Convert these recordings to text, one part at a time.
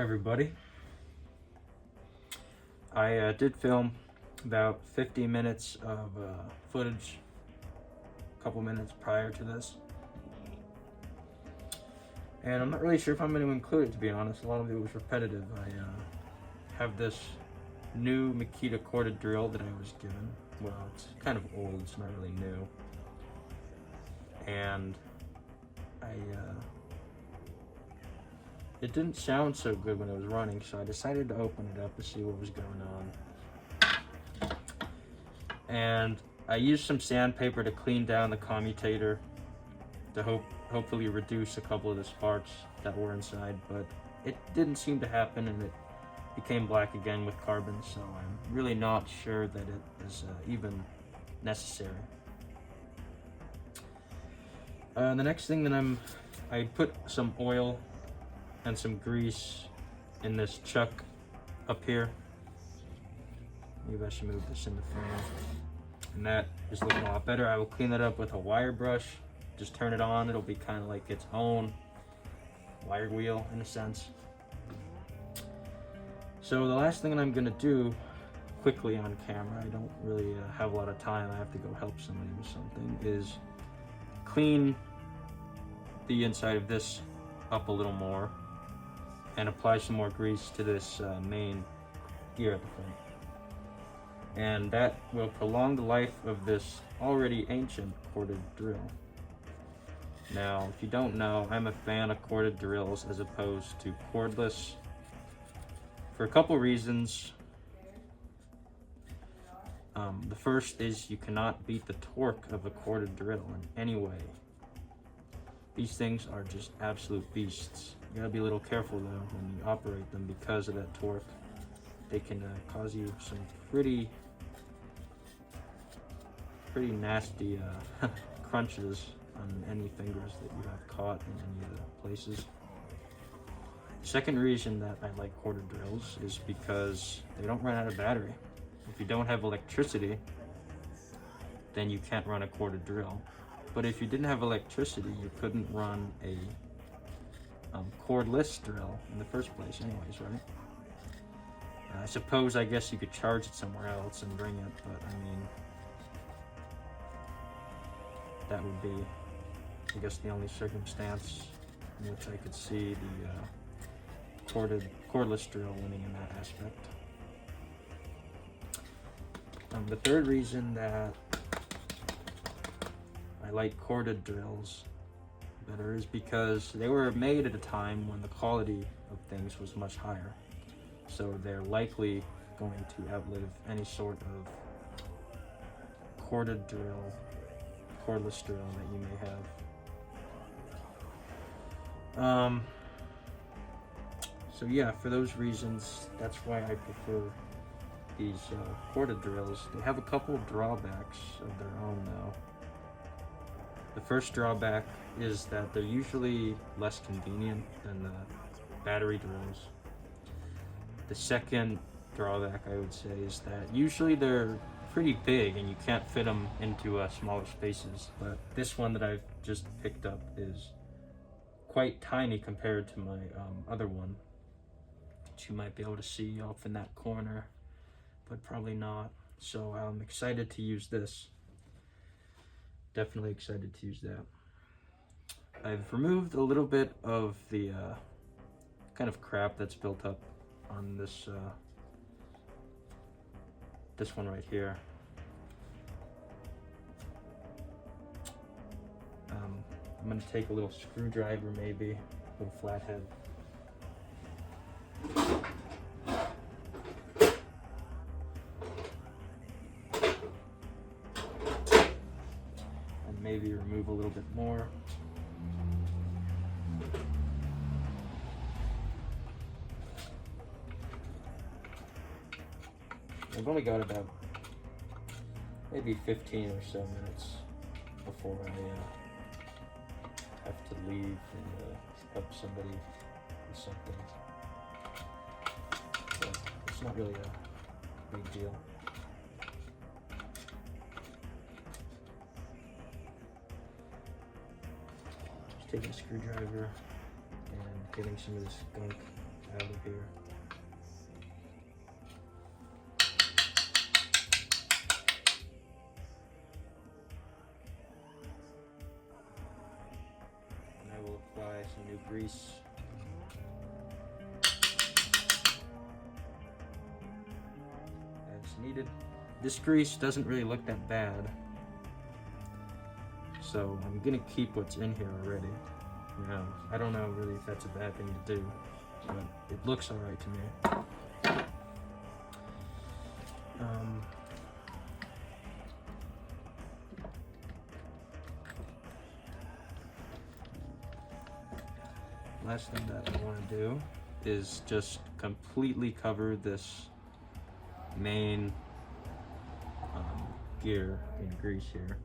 everybody. I did film about 50 minutes of footage a couple minutes prior to this, and I'm not really sure if I'm going to include it, to be honest. A lot of it was repetitive. I have this new Makita corded drill that I was given. Well, it's kind of old, it's not really new, and it didn't sound so good when it was running, so I decided to open it up to see what was going on. And I used some sandpaper to clean down the commutator to hopefully reduce a couple of the sparks that were inside, but it didn't seem to happen, and it became black again with carbon, so I'm really not sure that it is even necessary. The next thing that I put some oil and some grease in this chuck up here. Maybe I should move this in the frame. And that is looking a lot better. I will clean that up with a wire brush. Just turn it on. It'll be kind of like its own wire wheel in a sense. So the last thing that I'm gonna do quickly on camera, I don't really have a lot of time, I have to go help somebody with something, is clean the inside of this up a little more and apply some more grease to this main gear at the front. And that will prolong the life of this already ancient corded drill. Now, if you don't know, I'm a fan of corded drills as opposed to cordless for a couple reasons. The first is you cannot beat the torque of a corded drill in any way. These things are just absolute beasts. You gotta be a little careful though when you operate them because of that torque. They can cause you some pretty nasty crunches on any fingers that you have caught in any of the places. Second reason that I like corded drills is because they don't run out of battery. If you don't have electricity, then you can't run a corded drill. But if you didn't have electricity, you couldn't run a cordless drill in the first place anyways, right? I guess you could charge it somewhere else and bring it, but I mean, that would be, I guess, the only circumstance in which I could see the cordless drill winning in that aspect. The third reason that I like corded drills better is because they were made at a time when the quality of things was much higher. So they're likely going to outlive any sort of corded drill, cordless drill that you may have. So yeah, for those reasons, that's why I prefer these corded drills. They have a couple of drawbacks of their own though. The first drawback is that they're usually less convenient than the battery drills. The second drawback, I would say, is that usually they're pretty big and you can't fit them into smaller spaces. But this one that I've just picked up is quite tiny compared to my other one, which you might be able to see off in that corner, but probably not. So I'm excited to use this. Definitely excited to use that. I've removed a little bit of the kind of crap that's built up on this this one right here. I'm going to take a little screwdriver, maybe a little flathead. And maybe remove a little bit more. I've only got about maybe 15 or so minutes before I have to leave and help somebody with something. So it's not really a big deal. Just taking a screwdriver and getting some of this gunk out of here. And I will apply some new grease. As needed. This grease doesn't really look that bad, so I'm gonna keep what's in here already. Now, I don't know really if that's a bad thing to do, but it looks alright to me. Last thing that I want to do is just completely cover this main gear in grease here.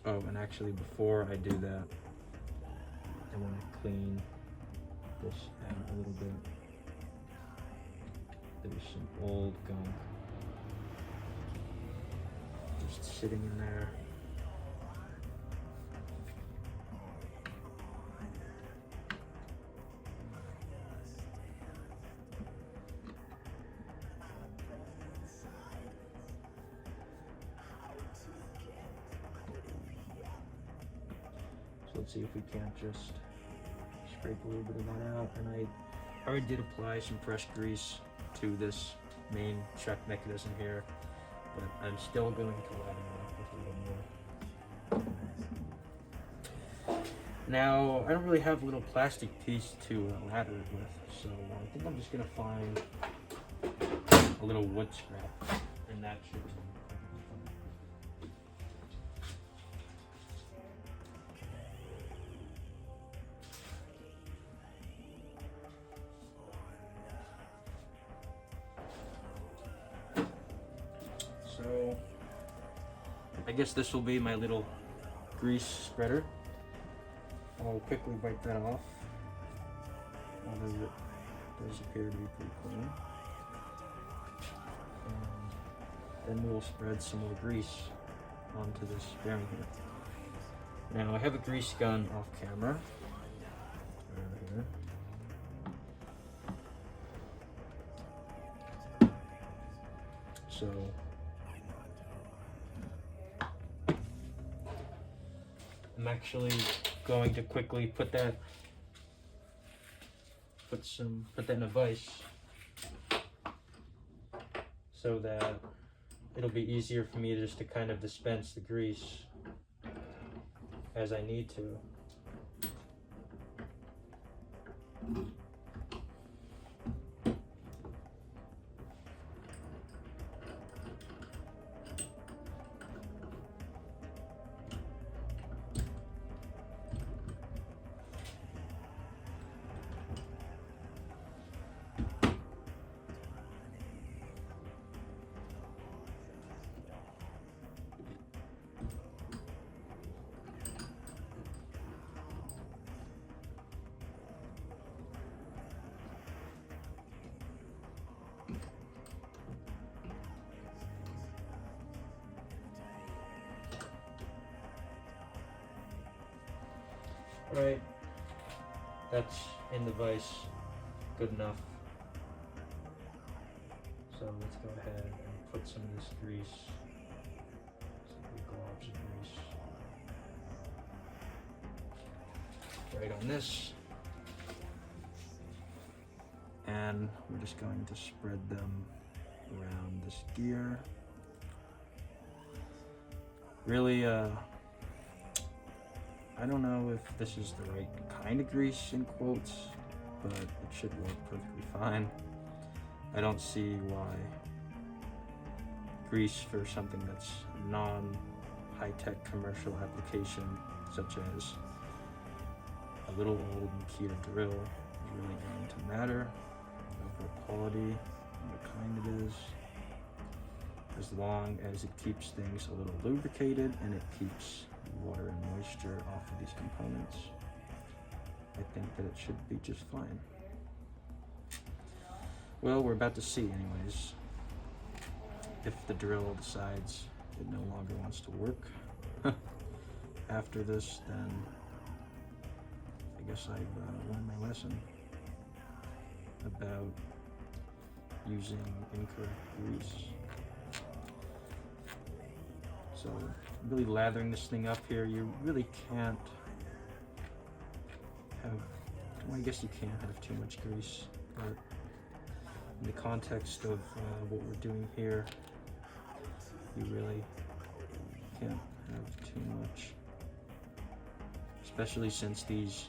Oh, and actually before I do that, I want to clean this out a little bit. There's some old gunk just sitting in there. Let's see if we can't just scrape a little bit of that out. And I already did apply some fresh grease to this main check mechanism here, but I'm still going to ladder it up with a little more. Now, I don't really have a little plastic piece to ladder it with, so I think I'm just going to find a little wood scrap, and that should do. So I guess this will be my little grease spreader. I'll quickly wipe that off, although it does appear to be pretty clean. And then we'll spread some more grease onto this bearing here. Now I have a grease gun off camera. Right here. So I'm actually going to quickly put that in a vise so that it'll be easier for me just to kind of dispense the grease as I need to. Right, that's in the vise, good enough. So let's go ahead and put some of this grease, some big globs of grease, right on this. And we're just going to spread them around this gear. Really, I don't know if this is the right kind of grease in quotes, but it should work perfectly fine. I don't see why grease for something that's non-high-tech commercial application, such as a little old Makita drill, is really going to matter. What quality and what kind it is, as long as it keeps things a little lubricated and it keeps water and moisture off of these components. I think that it should be just fine. Well, we're about to see anyways. If the drill decides it no longer wants to work after this, then I guess I've learned my lesson. about using incorrect grease. So really lathering this thing up here, you really can't have, well, I guess you can't have too much grease, but in the context of what we're doing here, you really can't have too much, especially since these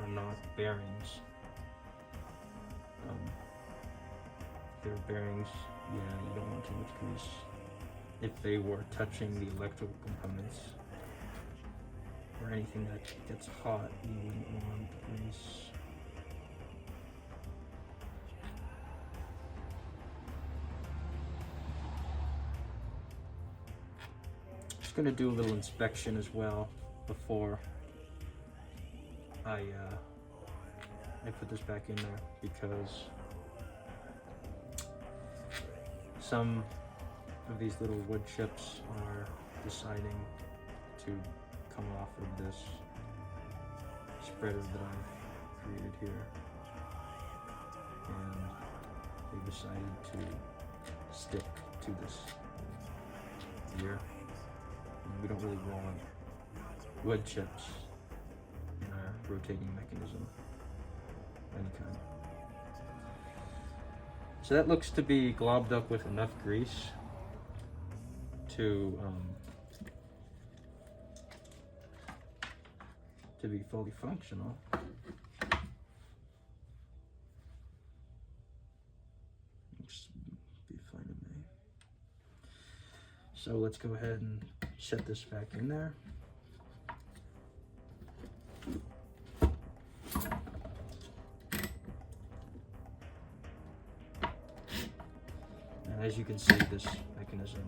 are not bearings. If they're bearings, yeah, you don't want too much grease. If they were touching the electrical components or anything that gets hot, you wouldn't want grease. Just gonna do a little inspection as well before I put this back in there, because some of these little wood chips are deciding to come off of this spreader that I've created here, and they decided to stick to this here. And we don't really want wood chips in our rotating mechanism of any kind. So that looks to be globbed up with enough grease to be fully functional. Looks be fine to me. So let's go ahead and set this back in there. And as you can see, this mechanism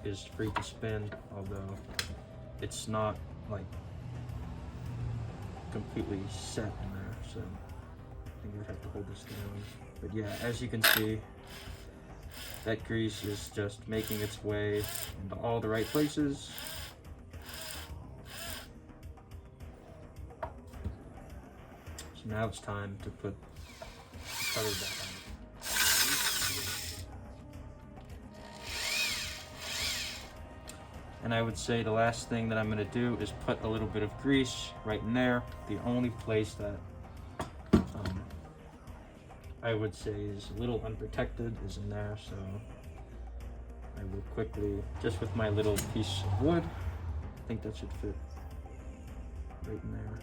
is free to spin, although it's not like completely set in there, so I think we have to hold this down. But yeah, as you can see, that grease is just making its way into all the right places. So now it's time to put the cover back on. And I would say the last thing that I'm going to do is put a little bit of grease right in there. The only place that I would say is a little unprotected is in there, so I will quickly, just with my little piece of wood, I think that should fit right in there.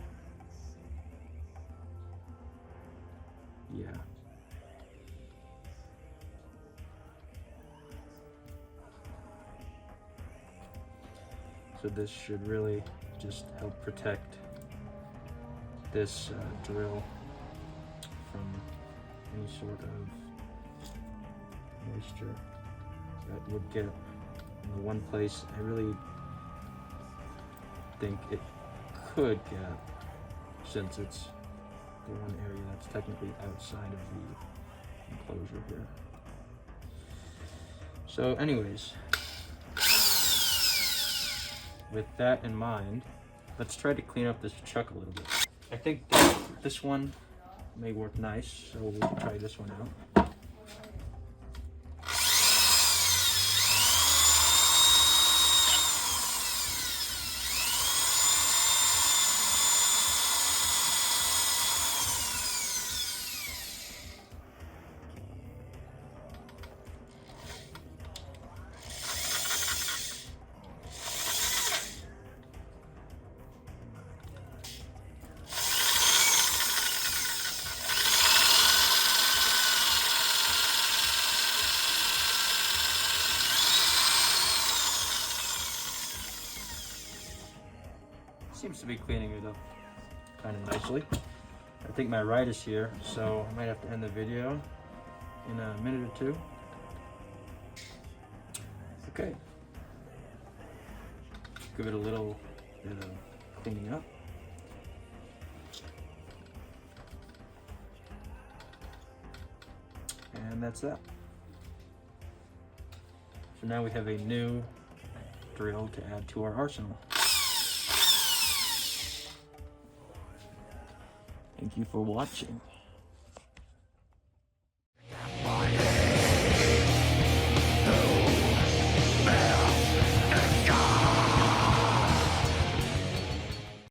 Yeah. So this should really just help protect this drill from any sort of moisture that would get in the one place I really think it could get, since it's the one area that's technically outside of the enclosure here. So anyways, with that in mind, let's try to clean up this chuck a little bit. I think this one may work nice, so we'll try this one out. Seems to be cleaning it up kind of nicely. I think my ride is here, so I might have to end the video in a minute or two. Okay. Give it a little bit of cleaning up. And that's that. So now we have a new drill to add to our arsenal. Thank you for watching.